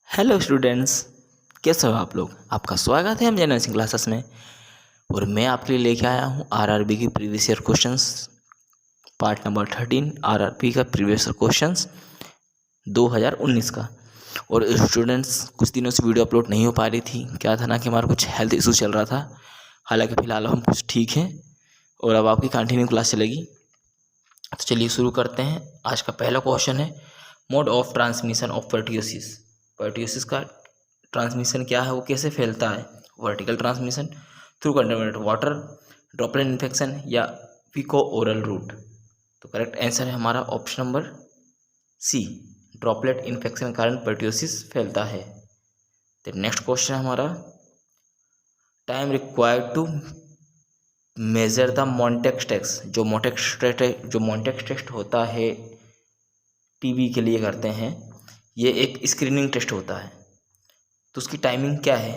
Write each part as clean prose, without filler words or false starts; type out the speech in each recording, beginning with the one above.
Hello students, कैसे हो आप लोग। आपका स्वागत है हम जनरल क्लासेस में। और मैं आपके लिए लेके आया हूँ आरआरबी की previous year questions part number 13। RRB का प्रीवियस ईयर क्वेश्चंस 2019 का। और स्टूडेंट्स, कुछ दिनों से वीडियो अपलोड नहीं हो पा रही थी। क्या था ना कि हमारा कुछ हेल्थ इशू चल रहा था। हालांकि फ़िलहाल हम कुछ ठीक हैं और अब आपकी कंटिन्यू क्लास चलेगी। तो चलिए शुरू करते हैं। आज का पहला क्वेश्चन है, mode of transmission of pertussis. Pertussis का ट्रांसमिशन क्या है, वो कैसे फैलता है। Vertical transmission, through contaminated water, droplet infection या फीको ओरल रूट। तो करेक्ट आंसर है हमारा option number C, droplet infection के कारण पर्टियोसिस फैलता है। तो नेक्स्ट क्वेश्चन है हमारा, time required to measure the Mantoux test. जो मॉन्टेक्स टेस्ट होता है टीबी के लिए करते हैं, ये एक स्क्रीनिंग टेस्ट होता है। तो उसकी टाइमिंग क्या है,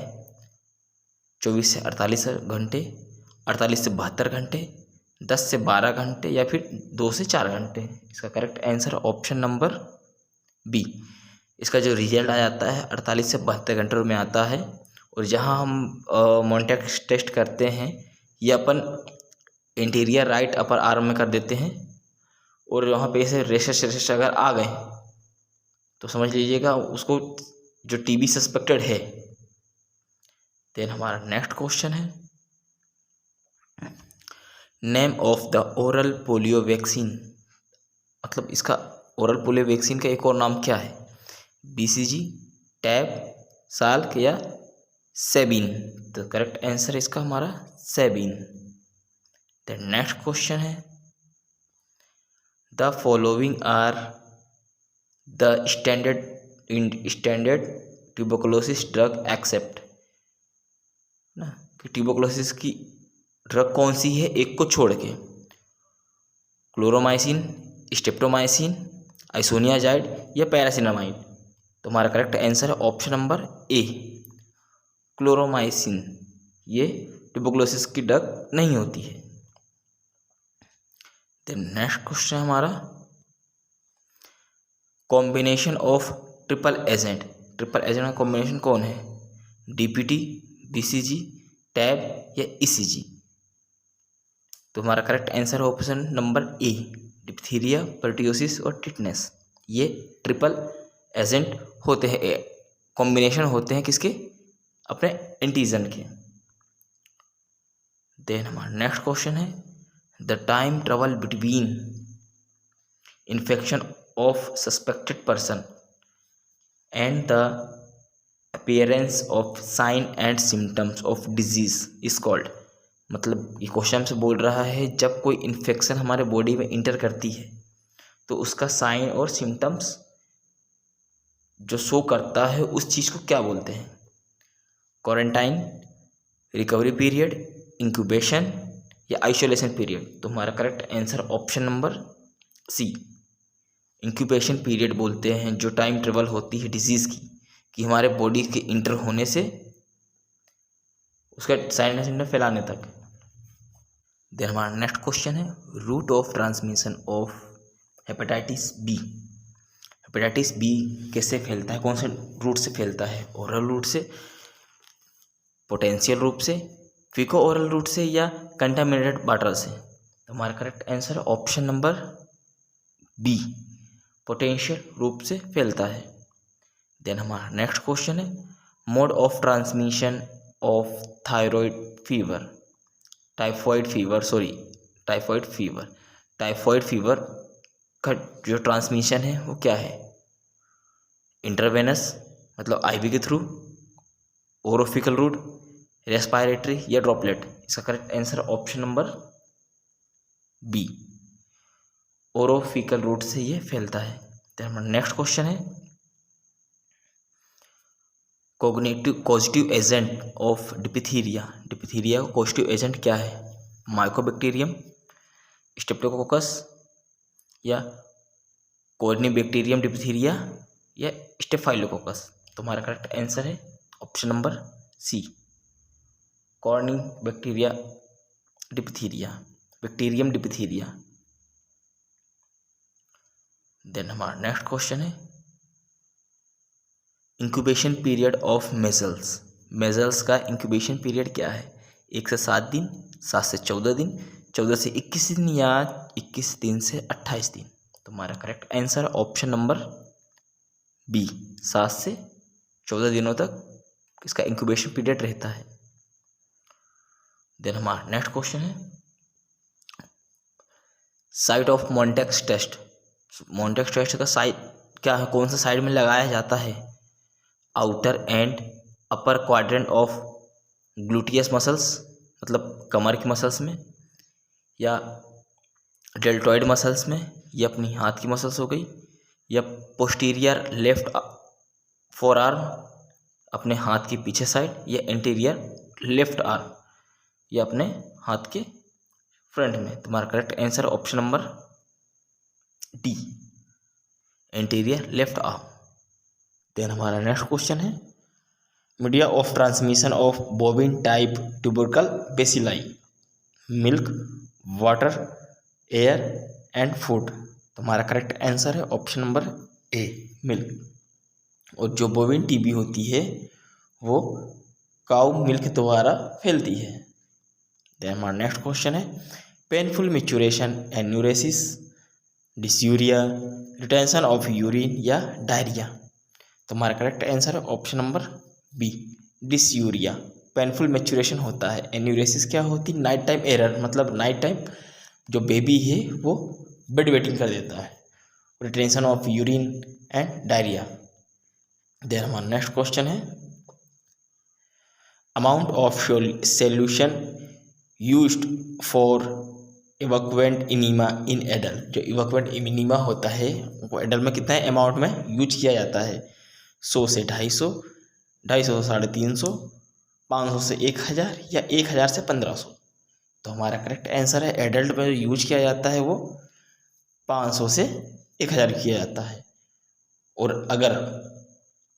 24 से 48 घंटे, 48 से 72 घंटे, 10 से 12 घंटे या फिर 2 से 4 घंटे। इसका correct answer option number B. इसका जो रिजल्ट आ जाता है 48 से 72 घंटे में आता है। और जहाँ हम मॉन्टेक्स टेस्ट करते हैं, ये अपन इंटीरियर राइट अपर आर्म में कर देते हैं। और वहाँ पे ऐसे रेशेस अगर आ गए तो समझ लीजिएगा उसको जो टीबी सस्पेक्टेड है। देन हमारा नेक्स्ट क्वेश्चन है, name of the oral polio vaccine. मतलब इसका ओरल पोलियो वैक्सीन का एक और नाम क्या है, बीसीजी, टैब, साल्क या सेबिन। तो करेक्ट आंसर इसका हमारा सेबिन। देन नेक्स्ट क्वेश्चन है, the following are the standard tuberculosis drug except ना, कि ट्यूबरकुलोसिस की ड्रग कौन सी है एक को छोड़ के, क्लोरोमाइसिन, स्ट्रेप्टोमाइसिन, आइसोनियाजाइड या पैरासिनामाइड। तो हमारा करेक्ट आंसर है ऑप्शन नंबर ए, क्लोरोमाइसिन। ये ट्यूबरकुलोसिस की ड्रग नहीं होती है। देन नेक्स्ट क्वेश्चन हमारा, combination of triple agent. Triple agent का कॉम्बिनेशन कौन है, डीपीटी, बीसीजी, टैब या ईसीजी। तो हमारा करेक्ट आंसर है ऑप्शन नंबर ए, डिप्थीरिया, पर्टियोसिस और टिटनेस। ये ट्रिपल एजेंट होते हैं, कॉम्बिनेशन होते हैं किसके, अपने एंटीजन के। देन हमारा नेक्स्ट क्वेश्चन है, the time travel between infection of suspected person and the appearance of sine and symptoms of disease is called. मतलब ये क्वेश्चन से बोल रहा है, जब कोई इन्फेक्शन हमारे बॉडी में इंटर करती है तो उसका साइन और सिम्टम्स जो शो करता है उस चीज़ को क्या बोलते हैं, क्वारंटाइन, रिकवरी पीरियड, इंक्यूबेशन या आइसोलेशन पीरियड। तो हमारा correct answer option number C, incubation period बोलते हैं। जो टाइम ट्रेवल होती है डिजीज़ की, कि हमारे बॉडी के इंटर होने से उसका साइन एंड सिम्टम फैलाने तक। देन हमारा नेक्स्ट क्वेश्चन है, route of transmission of hepatitis B. Hepatitis B कैसे फैलता है, कौन से रूट से फैलता है, ओरल रूट से, पोटेंशियल रूप से, फीको ओरल रूट से या कंटामिनेटेड वाटर से। तो हमारा correct answer option number B, potential रूप से फैलता है। देन हमारा नेक्स्ट क्वेश्चन है, mode of transmission of thyroid fever, typhoid fever का जो ट्रांसमिशन है वो क्या है, इंटरवेनस मतलब आईवी के थ्रू, ओरोफिकल रूट, रेस्पायरेटरी या ड्रॉपलेट। इसका correct answer option number B, orofaecal route से ये फैलता है। तो हमारा नेक्स्ट क्वेश्चन है, causative agent of diphtheria. Diphtheria का कॉजिटिव एजेंट क्या है, माइकोबैक्टीरियम, स्ट्रेप्टोकोकस या कोर्निबैक्टीरियम डिप्थीरिया या स्टेफाइलोकोकस। तो हमारा करेक्ट आंसर है option number C, corynebacteria diphtheria, bacterium diphtheria. Then हमारा नेक्स्ट क्वेश्चन है, incubation period of measles, measles का इंक्यूबेशन पीरियड क्या है? 1 से 7 दिन, 7 से 14 दिन, 14 से 21 दिन या 21 दिन से 28 दिन। तो हमारा correct answer option number B, 7 से 14 दिनों तक इसका इंक्यूबेशन पीरियड रहता है। देन हमारा नेक्स्ट क्वेश्चन है site of Mantoux test. Mantoux test का साइट क्या है, कौन सा साइड में लगाया जाता है? Outer and upper quadrant of gluteus muscles, मतलब कमर की मसल्स में, या डेल्टॉइड मसल्स में, या अपनी हाथ की मसल्स हो गई, या पोस्टीरियर लेफ्ट फोर आर्म अपने हाथ के पीछे साइड, या एंटीरियर लेफ्ट आर्म या अपने हाथ के फ्रंट में। तुम्हारा correct answer option number D, anterior left arm. Then हमारा नेक्स्ट क्वेश्चन है media of transmission of bovine type tubercle bacilli, milk, water, air and food. तुम्हारा करेक्ट आंसर है ऑप्शन नंबर ए, मिल्क। और जो बोविन TB होती है वो cow milk द्वारा फैलती है। देन हमारा नेक्स्ट क्वेश्चन है painful micturition, enuresis, dysuria, retention of urine या डायरिया। तुम्हारा करेक्ट आंसर है option number B, dysuria. Painful micturition होता है। एन्यूरेसिस क्या होती? नाइट टाइम एरर, मतलब नाइट टाइम जो बेबी है वो बेड वेटिंग कर देता है। Retention of urine and diarrhoea. Then हमारा नेक्स्ट क्वेश्चन है amount of solution used for evacuant enema in adult. जो इवैक्यूएंट इनीमा होता है वो एडल्ट में कितना अमाउंट में यूज किया जाता है? 100 से 250, 250 से 350, 500 से 1000 या 1000 से 1500। तो हमारा करेक्ट आंसर है एडल्ट में जो यूज किया जाता है वो 500 से 1000 किया जाता है। और अगर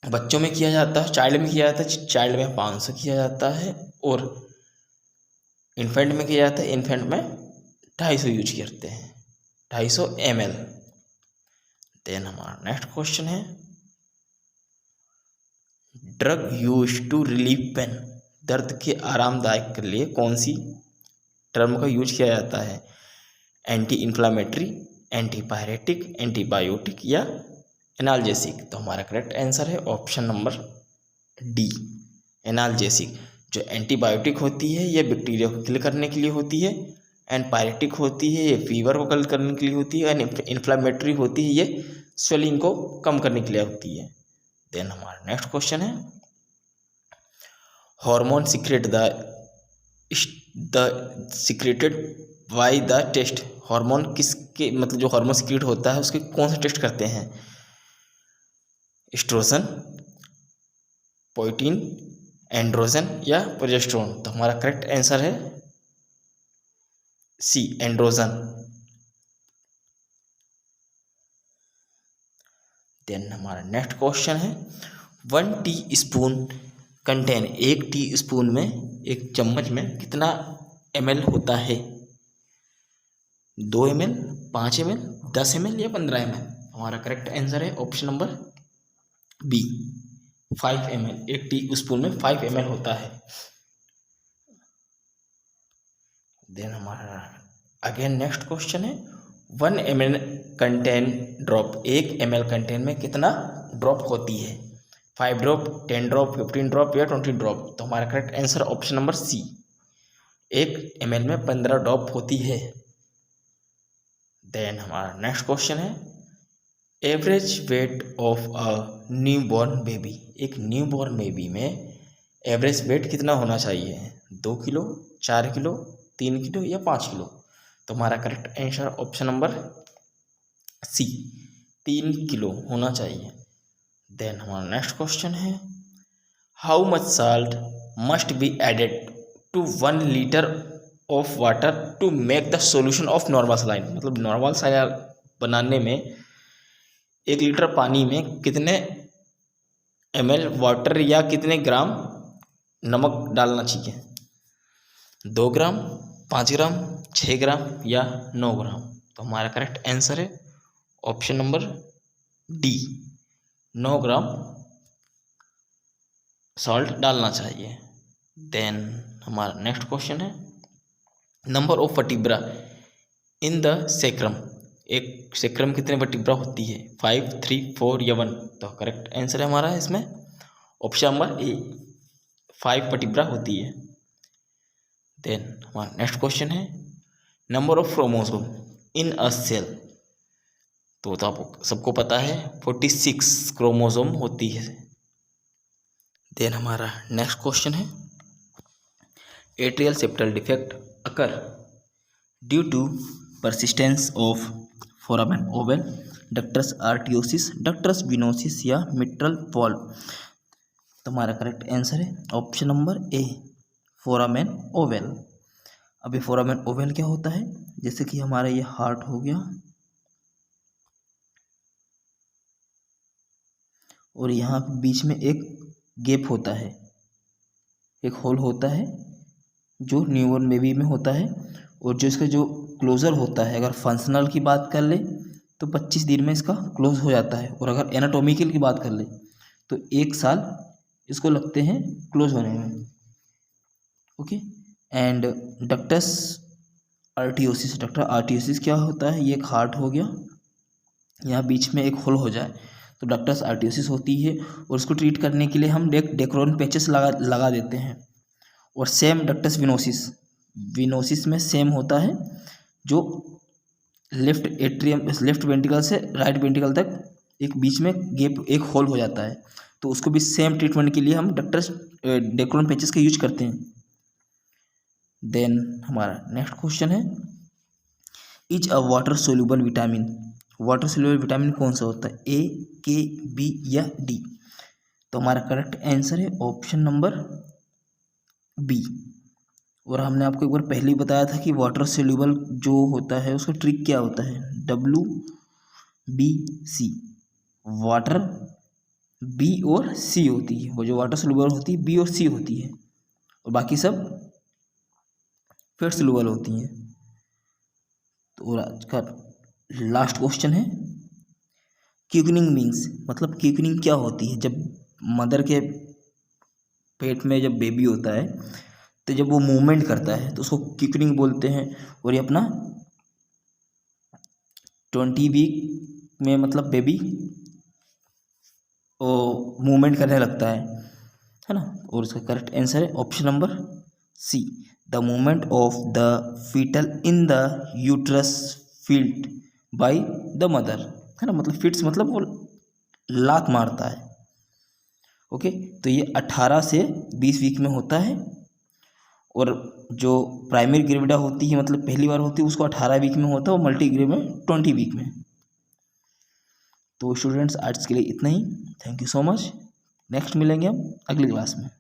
बच्चों में किया जाता है, चाइल्ड में किया जाता है, चाइल्ड में 500 किया जाता है, और इन्फेंट में किया जाता है, इन्फेंट में 250 यूज करते हैं, 250 ml। देन हमारा नेक्स्ट क्वेश्चन है drug use to relieve pain. दर्द के आरामदायक के लिए कौन सी टर्म का यूज किया जाता है? एंटी इन्फ्लामेटरी, एंटीपायरेटिक, एंटीबायोटिक या एनाल्जेसिक। तो हमारा करेक्ट आंसर है ऑप्शन नंबर डी, एनाल्जेसिक। जो एंटीबायोटिक होती है ये बैक्टीरिया को किल करने के लिए होती है, एंड पायरेटिक होती है ये फीवर को किल करने के लिए होती है, एंड इन्फ्लामेटरी होती है ये स्वेलिंग को कम करने के लिए होती है। देन हमारा नेक्स्ट क्वेश्चन है hormone secrete the secreted by the test. Hormone किसके, मतलब जो हार्मोन सीक्रेट होता है उसके कौन से टेस्ट करते हैं? एस्ट्रोजन, पोइटिन, एंड्रोजन या प्रोजेस्टेरोन। तो हमारा करेक्ट आंसर है सी, एंड्रोजन। देन हमारा नेक्स्ट क्वेश्चन है 1 टीस्पून कंटेन, 1 टीस्पून में, एक चम्मच में कितना ml होता है? 2 ml, 5 ml, 10 ml या 15 ml। हमारा करेक्ट आंसर है option number B, 5 ml। 1 teaspoon में 5 ml होता है। देन हमारा अगेन नेक्स्ट क्वेश्चन है 1 ml contain drop, 1 ml contain में कितना ड्रॉप होती है? 5 ड्रॉप, 10 ड्रॉप, 15 ड्रॉप या 20 ड्रॉप। तो हमारा correct answer option number C, 1 ml में 15 ड्रॉप होती है। देन हमारा नेक्स्ट क्वेश्चन है average weight of a newborn baby. एक न्यूबॉर्न बेबी में एवरेज वेट कितना होना चाहिए? 2 किलो, 4 किलो, 3 किलो या 5 किलो। तो हमारा correct answer option number C, 3 kilo होना चाहिए। देन हमारा नेक्स्ट क्वेश्चन है how much salt must be added to 1 litre of water to make the solution of normal saline. मतलब नॉर्मल सलाइन बनाने में 1 लीटर पानी में कितने ml वाटर या कितने ग्राम नमक डालना चाहिए? 2 ग्राम, 5 ग्राम, 6 ग्राम या 9 ग्राम। तो हमारा करेक्ट आंसर है ऑप्शन नंबर डी, 9 ग्राम सॉल्ट डालना चाहिए। देन हमारा नेक्स्ट क्वेश्चन है, number of vertebra in the sacrum. एक सेक्रम कितने वर्टिब्रा होती है, 5, 3, 4 या 1? तो करेक्ट आंसर है हमारा इसमें ऑप्शन नंबर ए, 5 वर्टिब्रा होती है। देन हमारा नेक्स्ट क्वेश्चन है, number of chromosome in a cell. तो आपको सबको पता है 46 क्रोमोसोम होती है। देन हमारा नेक्स्ट क्वेश्चन है, atrial septal defect occur due to persistence of foramen ovale, ductus arteriosus, ductus venosus या मिट्रल वॉल्व। तो हमारा करेक्ट आंसर है option number A, foramen ovale. अभी फोरामेन ओवल क्या होता है, जैसे कि हमारा ये हार्ट हो गया और यहाँ बीच में एक गैप होता है, एक होल होता है जो न्यूबॉर्न बेबी में होता है, और जो इसका जो क्लोजर होता है, अगर फंक्शनल की बात कर ले तो 25 दिन में इसका क्लोज हो जाता है, और अगर एनाटॉमिकल की बात कर ले तो 1 साल इसको लगते हैं क्लोज होने में। ओके, एंड डक्टस आर्टियोसिस, डक्टर आर्टियोसिस क्या होता है, ये एक हार्ट हो गया, यहाँ बीच में एक होल हो जाए तो डक्टस आर्टियोसिस होती है, और उसको ट्रीट करने के लिए हम डेक्रोन पैचेस लगा देते हैं। और सेम डक्टस विनोसिस, विनोसिस में सेम होता है, जो लेफ्ट एट्रियम, लेफ्ट वेंट्रिकल से राइट वेंट्रिकल तक एक बीच में गैप, एक होल हो जाता है, तो उसको भी सेम ट्रीटमेंट के लिए हम डक्टस डेक्रोन पैचेस का यूज करते हैं। देन हमारा नेक्स्ट क्वेश्चन है, is a water soluble vitamin. Water soluble vitamin कौन सा होता है, ए, के, बी या डी? तो हमारा करेक्ट आंसर है ऑप्शन नंबर बी। और हमने आपको एक बार पहले ही बताया था कि वाटर सोल्यूबल जो होता है उसका ट्रिक क्या होता है, WBC, वाटर बी और सी होती है, वो जो वाटर सोल्यूबल होती है बी और सी होती है, और बाकी सब फेट सोल्यूबल होती हैं। तो आज का लास्ट क्वेश्चन है, क्विकनिंग मीन्स, मतलब क्विकनिंग क्या होती है? जब मदर के पेट में जब बेबी होता है तो जब वो मूवमेंट करता है तो उसको क्विकनिंग बोलते हैं, और ये अपना 20 वीक में मतलब बेबी मूवमेंट करने लगता है ना। और उसका करेक्ट आंसर है option number C, the movement of the foetal in the uterus felt by the mother, है ना, मतलब फिट्स मतलब वो लात मारता है। ओके, तो ये 18 से 20 वीक में होता है, और जो प्राइमरी ग्रेविडा होती है मतलब पहली बार होती है उसको 18 वीक में होता है, और मल्टी ग्रेव में 20 वीक में। तो स्टूडेंट्स आज के लिए इतना ही, thank you so much, next मिलेंगे हम अगली क्लास में।